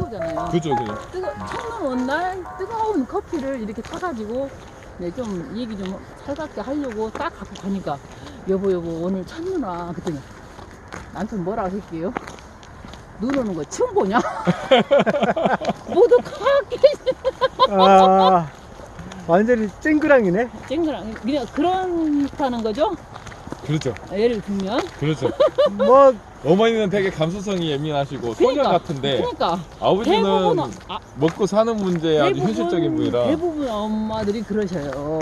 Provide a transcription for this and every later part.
뜨거우잖아요. 그죠. 첫눈 온 날 뜨거운 커피를 이렇게 타가지고 네, 좀 얘기 좀 살갑게 하려고 딱 갖고 가니까 여보 오늘 첫눈 와. 그랬더니 남편 뭐라고 할게요? 눈 오는 거 처음 보냐? 모두 가게 아, 완전히 쨍그랑이네. 쨍그랑 그냥 그렇다는 거죠? 그렇죠. 예를 들면 그렇죠. 뭐, 어머니는 되게 감수성이 예민하시고 소녀 같은데 그러니까 아버지는 대부분 먹고 사는 문제에 아주 현실적인 분이라 대부분 엄마들이 그러셔요.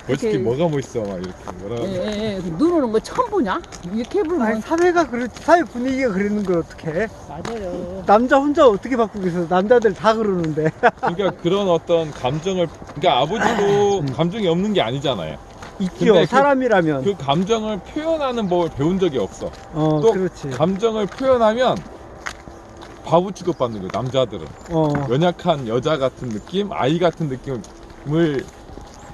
멋있게 이렇게- 뭐가 멋있어 막 이렇게 뭐라 예. 눈 오는 거 처음 보냐? 이렇게 아니, 해보면 사회가 사회 분위기가 그러는 걸 어떡해. 맞아요. 남자 혼자 어떻게 바꾸겠어. 남자들 다 그러는데. 그러니까 그런 어떤 감정을 그러니까 아버지도 감정이 없는 게 아니잖아요. 있죠. 근데 사람이라면. 그 감정을 표현하는 법을 배운 적이 없어. 또 또 그렇지. 감정을 표현하면 바보 취급받는 거예요. 남자들은 연약한 여자 같은 느낌, 아이 같은 느낌을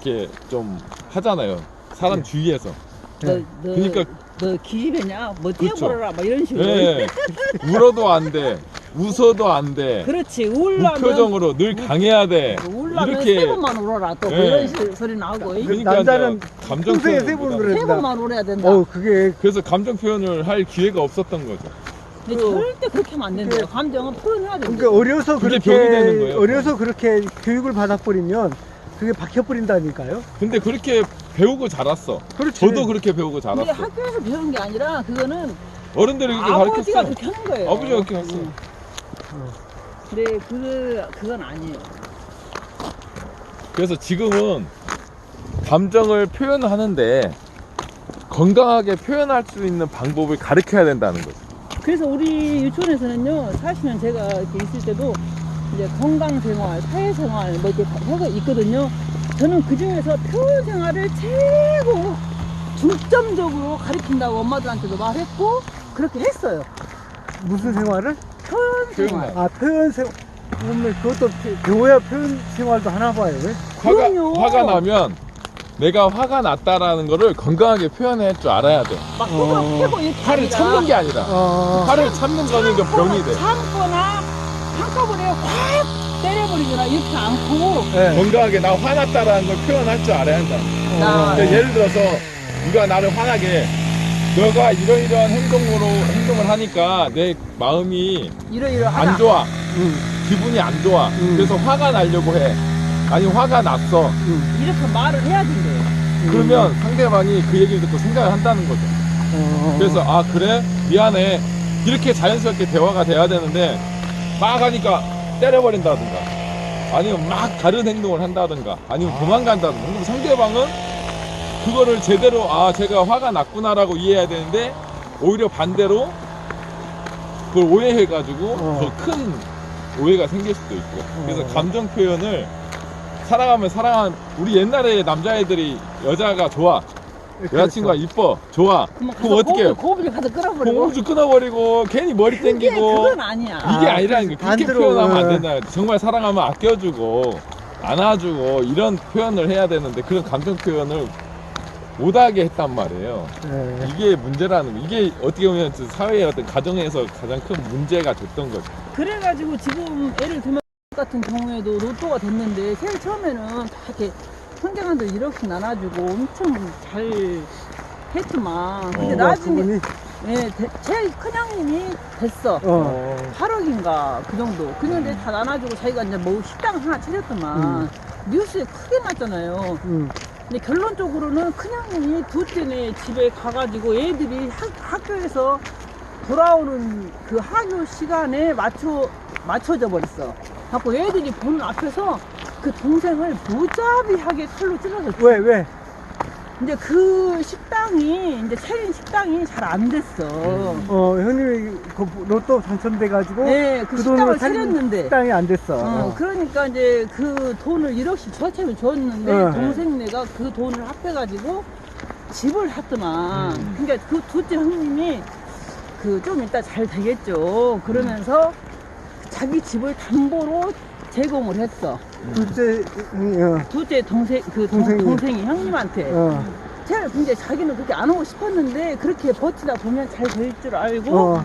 이렇게 좀 하잖아요. 사람 주위에서. 그러니까 너 기집애냐? 뭐 그렇죠. 뛰어버려라 막 이런 식으로. 예, 울어도 안 돼, 웃어도 안 돼. 그렇지. 울라면 무표정으로 늘 강해야 돼. 울라면 이렇게 세 번만 울어라 또 뭐 예. 이런 소리 나오고. 그러니까 남자는 이제 감정 평소에 세 표현을 번 못하는 그래. 세 번만 울어야 된다. 그게 그래서 감정 표현을 할 기회가 없었던 거죠. 근데 절대 그렇게 하면 안 된대요. 감정은 표현해야 된대요. 그러니까 어려서 그게 그렇게 병이 되는 거예요. 어려서 그렇게 교육을 받아버리면 그게 박혀버린다니까요. 근데 그렇게 배우고 자랐어. 그렇지. 저도 그렇게 배우고 근데 자랐어. 학교에서 배운 게 아니라 그거는 어른들이 그렇게 아버지가 가르쳤어. 그렇게 하는 거예요. 아버지가 그렇게 했어. 근데 그건 아니에요. 그래서 지금은 감정을 표현하는데 건강하게 표현할 수 있는 방법을 가르쳐야 된다는 거죠. 그래서 우리 유치원에서는요, 사실은 제가 이렇게 있을 때도 이제 건강생활, 사회생활 뭐 이렇게 해가 있거든요. 저는 그 중에서 표현생활을 최고 중점적으로 가르친다고 엄마들한테도 말했고 그렇게 했어요. 무슨 생활을? 표현생활. 아, 표현 생활. 그러면 그것도 배워야 표현 생활도 하나 봐요. 왜? 그럼요. 화가 나면 내가 화가 났다라는 거를 건강하게 표현할 줄 알아야 돼. 막 패고 이렇게 화를 아니라 참는 게 아니라 화를 참는 거는 그 병이 돼. 참거나 한꺼번에 확 때려버리거나 이렇게 않고 네. 건강하게 나 화났다라는 걸 표현할 줄 알아야 한다. 나 그러니까 예를 들어서 누가 나를 화나게 해. 너가 이러이러한 행동을 하니까 내 마음이 이러이러하다. 안 좋아. 음, 기분이 안 좋아. 그래서 화가 나려고 해. 아니 화가 났어. 이렇게 말을 해야 된대요. 그러면 상대방이 그 얘기를 듣고 생각을 한다는 거죠. 그래서 아 그래? 미안해. 이렇게 자연스럽게 대화가 돼야 되는데 막 하니까 때려버린다든가 아니면 막 다른 행동을 한다든가 아니면 도망간다든가 그럼 상대방은 그거를 제대로 아 제가 화가 났구나라고 이해해야 되는데 오히려 반대로 그걸 오해해가지고 더 큰 오해가 생길 수도 있고 그래서 감정 표현을 사랑하면 우리 옛날에 남자애들이 여자가 좋아 여자친구가 이뻐 좋아 그럼 어떻게 해요? 고비를 가서 끌어버리고. 공주 끊어버리고 괜히 머리 그게 땡기고 그건 아니야. 이게 아니라는 거 안 그렇게 들어. 표현하면 안 된다 정말 사랑하면 아껴주고 안아주고 이런 표현을 해야 되는데 그런 감정 표현을 못하게 했단 말이에요. 네. 이게 문제라는 거 이게 어떻게 보면 사회의 어떤 가정에서 가장 큰 문제가 됐던 거죠. 그래가지고 지금 예를 들면 같은 경우에도 로또가 됐는데 제일 처음에는 다 이렇게 형제간들 1억씩 나눠주고 엄청 잘 했더만. 근데 나중에 그분이 제일 큰 형님이 됐어. 8억인가 그 정도. 그런데 다 나눠주고 자기가 이제 뭐 식당 하나 차렸더만 뉴스에 크게 났잖아요. 근데 결론적으로는 큰형님이 둘째네 집에 가가지고 애들이 학교에서 돌아오는 그 학교 시간에 맞춰져 버렸어. 갖고 애들이 보는 앞에서 그 동생을 무자비하게 칼로 찔러서 왜? 이제 그 식당이 이제 차린 식당이 잘 안 됐어. 형님이 그 로또 당첨돼가지고 네, 그 식당을 차렸는데. 식당이 안 됐어. 그러니까 이제 그 돈을 1억씩 저처럼 줬는데 동생네가 그 돈을 합해가지고 집을 샀더만. 그러니까 그 둘째 형님이 그 좀 이따 잘 되겠죠. 그러면서 자기 집을 담보로 제공을 했어. 둘째 동생이 형님한테. 근데 자기는 그렇게 안 하고 싶었는데 그렇게 버티다 보면 잘 될 줄 알고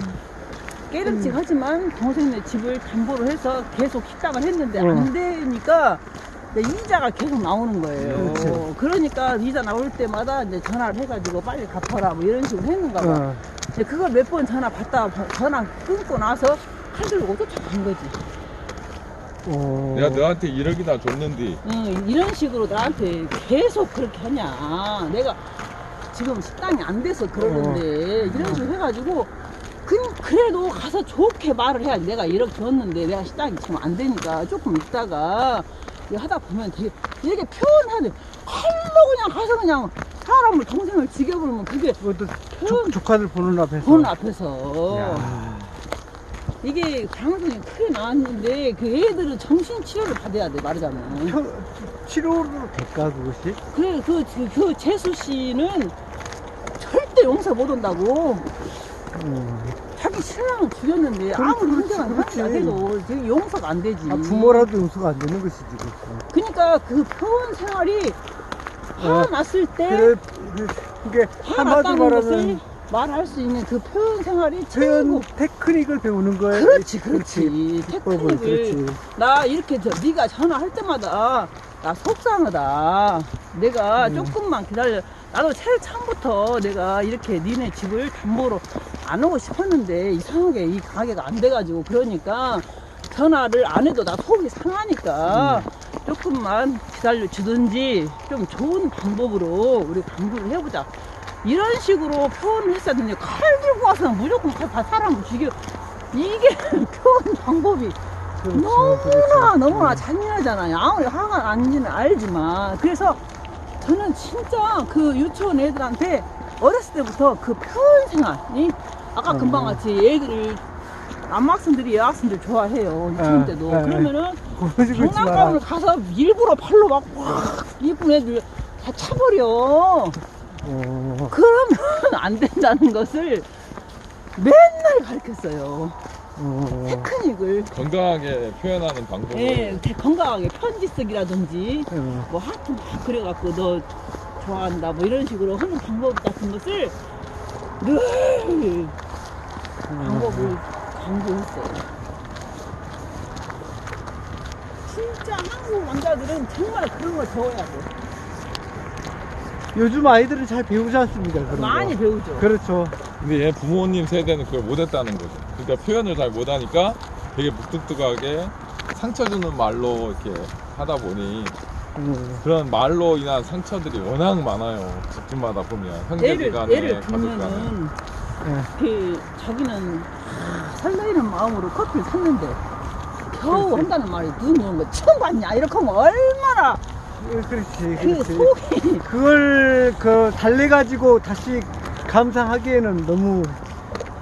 깨름직하지만 동생네 집을 담보로 해서 계속 식당을 했는데 안 되니까 이자가 계속 나오는 거예요. 그렇지. 그러니까 이자 나올 때마다 이제 전화를 해가지고 빨리 갚아라 뭐 이런 식으로 했는가 봐. 근데 그걸 몇 번 전화 끊고 나서 칼 들고 쫓아간 거지. 내가 너한테 1억이나 줬는데 이런 식으로 나한테 계속 그렇게 하냐. 내가 지금 식당이 안 돼서 그러는데 이런 식으로 해가지고 그래도 가서 좋게 말을 해야지. 내가 1억 줬는데 내가 식당이 지금 안 되니까 조금 있다가 이거 하다 보면 되게 이렇게 표현해야 돼. 칼로 그냥 가서 그냥 사람을 동생을 죽여버리면 그게 그것도 표현 조카들 보는 앞에서. 보는 앞에서 야. 이게 방송이 크게 나왔는데 그 애들은 정신치료를 받아야 돼 말하자면. 치료로 될까 그것이? 그래 그 재수 씨는 절대 용서 못 한다고. 자기 신랑을 죽였는데 아무리 형제가 해도 지금 용서가 안 되지. 부모라도 용서가 안 되는 것이지. 그러니까 그 표현 생활이 화 났을 때 그래, 그게 화 한마디 났다는 말하면 것을 말할 수 있는 그 표현 생활이 표현 최고. 테크닉을 배우는 거예요. 그렇지. 테크닉을 그렇지. 나 이렇게 네가 전화할 때마다 나 속상하다. 내가 조금만 기다려. 나도 제일 처음부터 내가 이렇게 니네 집을 담보로 안 오고 싶었는데 이상하게 이 가게가 안 돼가지고 그러니까 전화를 안 해도 나 속이 상하니까 조금만 기다려 주든지 좀 좋은 방법으로 우리 강조를 해보자. 이런 식으로 표현을 했어야 되는데 칼 들고 와서 무조건 사람을 죽여. 이게 표현 방법이 너무나 잔인하잖아요. 아무리 화가 난지는 알지만. 그래서 저는 진짜 그 유치원 애들한테 어렸을 때부터 그 표현 생활이 아까 금방 같이 애들을 남학생들이 여학생들 좋아해요. 유치원 때도. 그러면은 장난감을 가서 일부러 팔로 막 이쁜 애들 다 차버려. 그러면 안 된다는 것을 맨날 가르쳤어요. 테크닉을 건강하게 표현하는 방법을. 예, 건강하게 편지 쓰기라든지 뭐 하트 막 그려갖고 너 좋아한다 뭐 이런 식으로 하는 방법 같은 것을 늘 방법을 강조했어요. 진짜 한국 남자들은 정말 그런 걸 배워야 돼. 요즘 아이들은 잘 배우지 않습니다. 그런 많이 거. 배우죠. 그렇죠. 근데 얘 부모님 세대는 그걸 못했다는 거죠. 그러니까 표현을 잘 못하니까 되게 무뚝뚝하게 상처 주는 말로 이렇게 하다 보니 그런 말로 인한 상처들이 워낙 많아요. 집집마다 보면 형제지간에 예를 가족간에. 들면은 그 자기는 설레이는 마음으로 커피를 샀는데 겨우 한다는 말이 눈 오는 거 처음 봤냐 이렇게 하면 얼마나 그렇지. 그 속이 그걸 달래가지고 다시 감상하기에는 너무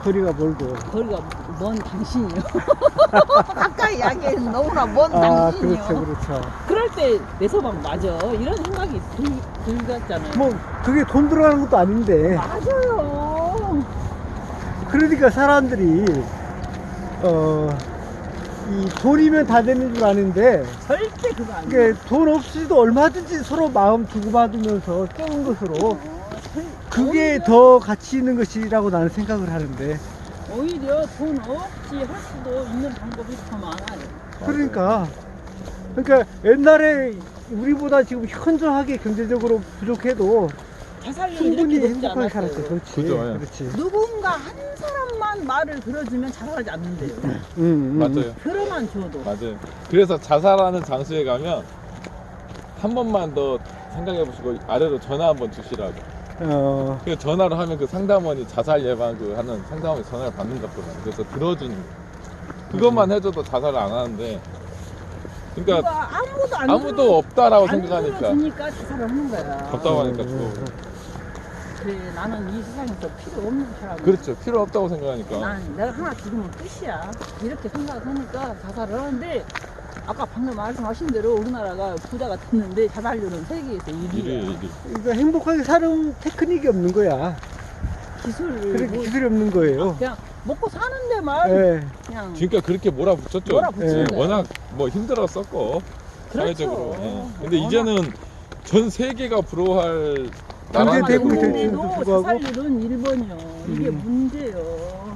거리가 멀고. 거리가 먼 당신이요. 가까이 이야기해서 너무나 먼 당신이요. 그렇죠. 그럴 때 내 소방 맞아. 이런 생각이 들었잖아요. 뭐 그게 돈 들어가는 것도 아닌데. 맞아요. 그러니까 사람들이 이 돈이면 다 되는 줄 아는데 절대 그거 아니에요. 이게 돈 없이도 얼마든지 서로 마음 주고받으면서 좋은 것으로 그게 더 가치 있는 것이라고 나는 생각을 하는데. 오히려 돈 없이 할 수도 있는 방법이 더 많아요. 그러니까 옛날에 우리보다 지금 현저하게 경제적으로 부족해도 충분히 행복하게 살았어. 그렇지. 그죠, 예. 그렇지. 누군가 한 사람만 말을 들어주면 자살하지 않는데요. 맞아요. 들어만 줘도. 맞아요. 그래서 자살하는 장소에 가면 한 번만 더 생각해 보시고 아래로 전화 한번 주시라고. 그 전화를 하면 그 상담원이 자살 예방 하는 상담원이 전화를 받는 거거든요. 그래서 들어주는 거. 그것만 해줘도 자살을 안 하는데. 그러니까 아무도 없다라고 생각하니까. 들어주니까 자살을 하는 거야. 답답하니까 또. 그래, 나는 이 세상에서 필요 없는 사람이야. 그렇죠. 필요 없다고 생각하니까. 난 내가 하나 죽으면 끝이야. 이렇게 생각을 하니까 자살을 하는데, 아까 방금 말씀하신 대로 우리나라가 부자가 됐는데 자살률은 세계에서 1위야. 그러니까 행복하게 사는 테크닉이 없는 거야. 기술이 없는 거예요. 그냥 먹고 사는 데만 네. 그냥 그러니까 그렇게 몰아붙였죠. 몰아붙이는 거야. 워낙 뭐 힘들었었고 그렇죠. 사회적으로. 근데 이제는 전 세계가 부러워할 경제 나라인데도 대국이 될지도 불구하고 자살률은 1번이요. 이게 문제요.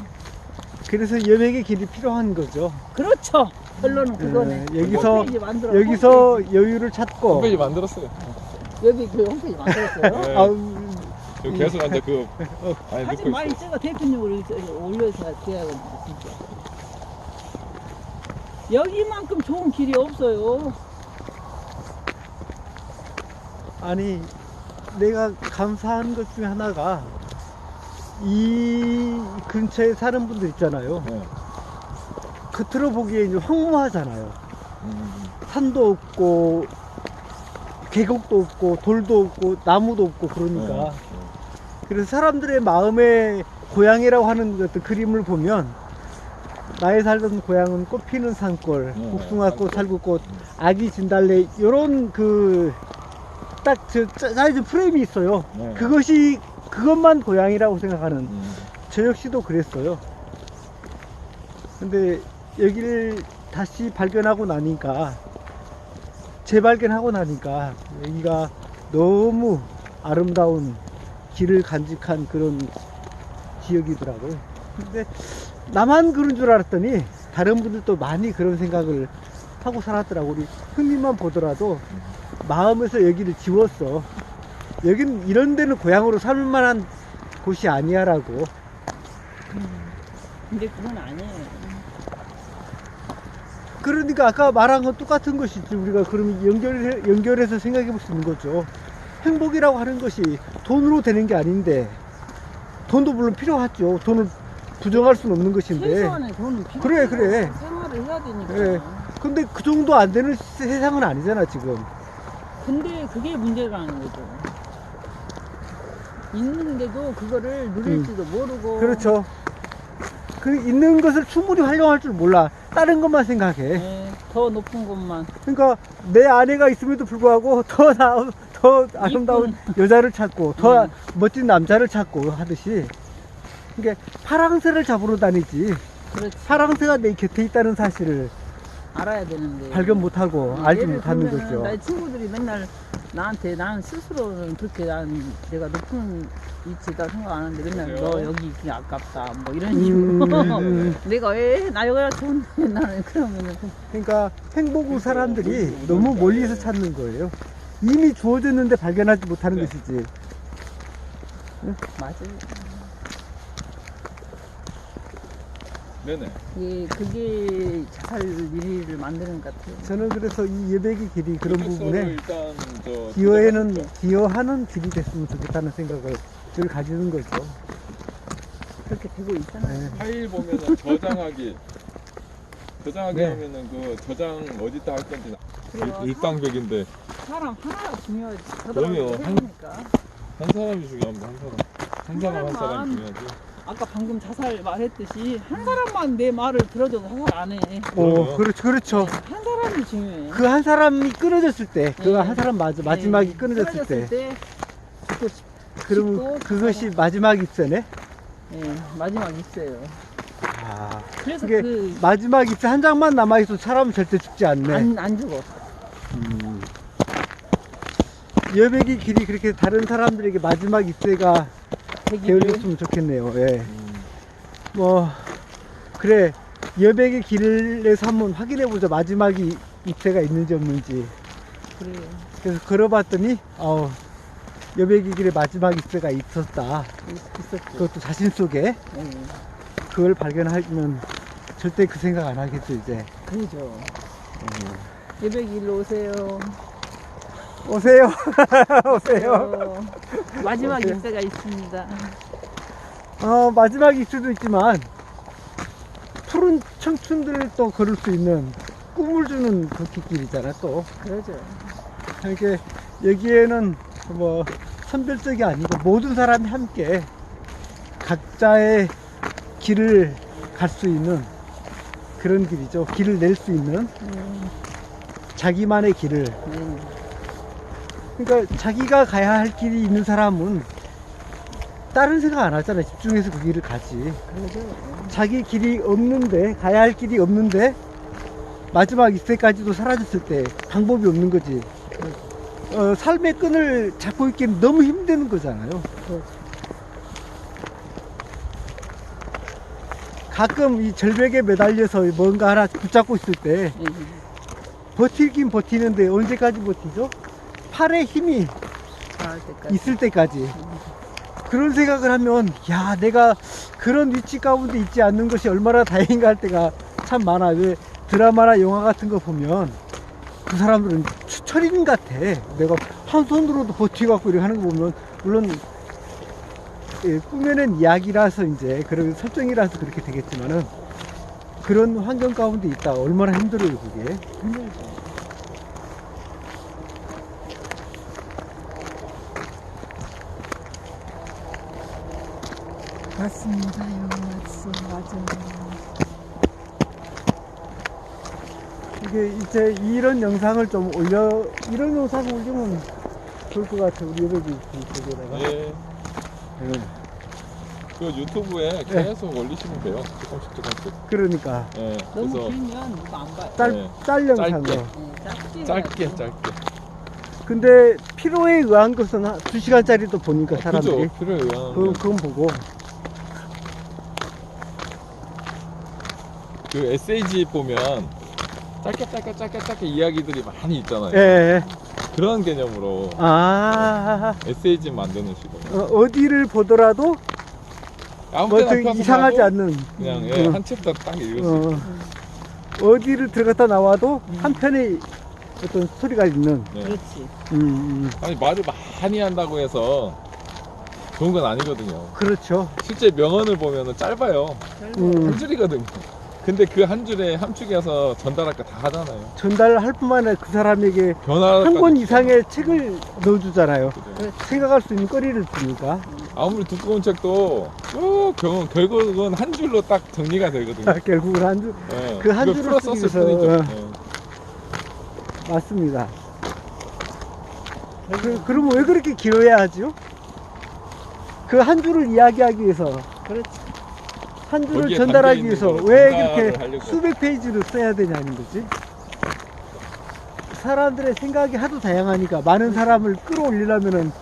그래서 여백의 길이 필요한 거죠. 그렇죠. 결론은 그거네. 여기서 홈페이지 만들어, 여기서 여유를 찾고 홈페이지 만들었어요. 여기 그 홈페이지 만들었어요. 네. 아우, 여기 계속 이제 그 아니 사진 넣고 많이 있어. 찍어 대표님으로 올려서 돼야겠네 진짜. 여기만큼 좋은 길이 없어요. 아니 내가 감사한 것 중에 하나가 이 근처에 사는 분들 있잖아요. 네. 겉으로 보기에 이제 황무하잖아요. 음. 산도 없고 계곡도 없고 돌도 없고 나무도 없고 그러니까 네. 그래서 사람들의 마음의 고향이라고 하는 어떤 그림을 보면 나의 살던 고향은 꽃피는 산골, 네. 복숭아꽃, 살구꽃, 아기 진달래 이런 그 딱 저 사이즈 프레임이 있어요. 네. 그것만 고향이라고 생각하는 음. 저 역시도 그랬어요. 근데 여기를 다시 발견하고 나니까 재발견하고 나니까 여기가 너무 아름다운 길을 간직한 그런 지역이더라고요. 근데 나만 그런 줄 알았더니 다른 분들도 많이 그런 생각을 하고 살았더라고. 우리 형님만 보더라도 마음에서 여기를 지웠어. 여긴 이런 데는 고향으로 살 만한 곳이 아니야 라고. 근데 그건 아니에요. 그러니까 아까 말한 건 똑같은 것이지. 우리가 그럼 연결해서 생각해 볼 수 있는 거죠. 행복이라고 하는 것이 돈으로 되는 게 아닌데, 돈도 물론 필요하죠. 돈을 부정할 수는 없는 것인데. 최소한의 돈은 필요. 그래, 그래. 생활을 해야 되니까. 예. 근데 그 정도 안 되는 세상은 아니잖아, 지금. 근데 그게 문제라는 거죠. 있는데도 그거를 누릴지도 모르고. 그렇죠. 그 있는 것을 충분히 활용할 줄 몰라. 다른 것만 생각해. 네, 더 높은 곳만. 그러니까 내 아내가 있음에도 불구하고 더 아름다운 여자를 찾고 더 멋진 남자를 찾고 하듯이, 그러니까 파랑새를 잡으러 다니지 그렇지. 파랑새가 내 곁에 있다는 사실을 알아야 되는데. 발견 못하고 알지 예를 못하는 들면은 거죠. 나의 친구들이 맨날 나한테, 난 스스로는 그렇게 내가 높은 위치다 생각 안 하는데 맨날 그래요? 너 여기 있기 아깝다 뭐 이런 식으로. 내가 왜 나 여기가 좋은데 나는 그러면은 그러니까 행복은 사람들이 너무 멀리서 찾는 거예요. 이미 주어졌는데 발견하지 못하는 네. 것이지. 맞아요. 네네. 예, 그게 자살 일위를 만드는 것 같아요. 저는 그래서 이 예배의 길이 그런 부분에 일단 저 기여하는 길이 됐으면 좋겠다는 생각을 늘 가지는 거죠. 그렇게 되고 있잖아요. 네. 파일 보면은 저장하기 네. 하면은 그 저장 어디다 할 건지 그래요. 일당백인데 사람 하나가 중요하지. 그럼요. 해보니까. 한 사람이 중요합니다. 한 사람 한 사람 중요하지. 아까 방금 자살 말했듯이 한 사람만 내 말을 들어줘도 자살 안 해. 그럼요. 그렇죠. 한 사람이 중요해. 그 한 사람이 끊어졌을 때, 그 네. 한 사람 마지막이 네. 끊어졌을 때, 그것도 그럼 싶고 그것이 마지막 입세네? 네, 마지막 있어요. 아, 그래서 그게 마지막 입세 한 장만 남아있어도 사람은 절대 죽지 않네. 안 죽어. 여백의 길이 그렇게 다른 사람들에게 마지막 입세가 되기를. 되어줬으면 좋겠네요. 예. 뭐, 그래. 여백의 길에서 한번 확인해보자. 마지막이 입세가 있는지 없는지. 그래요. 그래서 걸어봤더니, 여백의 길에 마지막 입세가 있었다. 있었죠. 그것도 자신 속에. 네. 그걸 발견하면 절대 그 생각 안 하겠죠, 이제. 그러죠. 예백 일로 오세요. 오세요. 오세요. 마지막 오세요. 입세가 있습니다. 마지막 입세도 있지만, 푸른 청춘들을 또 걸을 수 있는 꿈을 주는 걷기길이잖아, 또. 그러죠. 이렇게 여기에는 뭐 선별적이 아니고 모든 사람이 함께 각자의 길을 갈 수 있는 그런 길이죠. 길을 낼 수 있는 자기만의 길을. 네. 그러니까 자기가 가야 할 길이 있는 사람은 다른 생각 안 하잖아요. 집중해서 그 길을 가지. 그러죠. 자기 길이 없는데, 가야 할 길이 없는데 마지막 입세까지도 사라졌을 때 방법이 없는 거지. 삶의 끈을 잡고 있기엔 너무 힘든 거잖아요. 가끔 이 절벽에 매달려서 뭔가 하나 붙잡고 있을 때 예. 버티긴 버티는데 언제까지 버티죠? 팔에 힘이 닿을 때까지. 있을 때까지. 그런 생각을 하면 야 내가 그런 위치 가운데 있지 않는 것이 얼마나 다행인가 할 때가 참 많아. 왜 드라마나 영화 같은 거 보면 그 사람들은 철인 같아. 내가 한 손으로도 버티갖고 이렇게 하는 거 보면 물론 예, 꾸며낸 이야기라서 이제 그런 설정이라서 그렇게 되겠지만은 그런 환경 가운데 있다 얼마나 힘들어요 그게. 힘들죠. 맞습니다요. 맞아요. 이게 이제 이런 영상을 좀 이런 영상을 올리면 좋을 것 같아. 우리 여백이 그쪽에다가. 예. 그 유튜브에 계속 올리시면 돼요. 조금씩. 그러니까 예. 너무 그래서 길면 누가 안 봐요. 네. 짤 영상으로. 짧게. 네, 짧게. 근데 필요에 의한 것은 2시간짜리도 보니까 사람들이. 그죠. 필요에 의한. 그건 보고. 그 SAG 보면 짧게 이야기들이 많이 있잖아요. 예. 그런 개념으로 SAG 만드는 식으로. 어디를 보더라도 아무 뭐 때나 좀 펴서 이상하지 봐도 않는. 그냥 어. 한 챕터 딱 읽을 수 있어요. 어디를 들어갔다 나와도 한편의 어떤 스토리가 있는. 네. 그렇지. 아니 말을 많이 한다고 해서 좋은 건 아니거든요. 그렇죠. 실제 명언을 보면은 짧아요. 한 줄이거든요. 근데 그 한 줄에 함축해서 전달할 거 다 하잖아요. 전달할 뿐만 아니라 그 사람에게 변화 한 권 이상의 책을 넣어주잖아요. 그죠. 생각할 수 있는 거리를 주니까. 아무리 두꺼운 책도 결국은 한 줄로 딱 정리가 되거든요. 결국은 한 줄. 네. 그한 그걸 줄을 풀었었을 쓰기 위해서, 뿐이죠. 네. 맞습니다. 그러면 왜 그렇게 길어야 하죠? 그 한 줄을 이야기하기 위해서, 그렇지. 한 줄을 거기에 전달하기 담겨 위해서 있는 거를 왜 전달을 그렇게 하려고. 수백 페이지를 써야 되냐는 거지. 사람들의 생각이 하도 다양하니까 많은 사람을 끌어올리려면은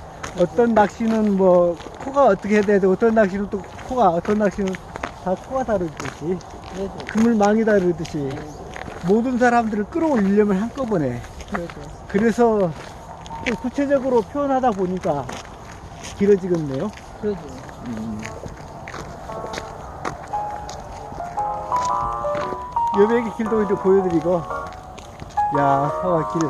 어떤 낚시는 뭐 코가 어떻게 해야 되고 어떤 낚시는 또 코가 어떤 낚시는 다 코가 다르듯이 그물망이 다르듯이 모든 사람들을 끌어올리려면 한꺼번에 그래서 좀 구체적으로 표현하다 보니까 길어지겠네요. 그러죠. 여백의 길도 이제 보여드리고 야 사와 길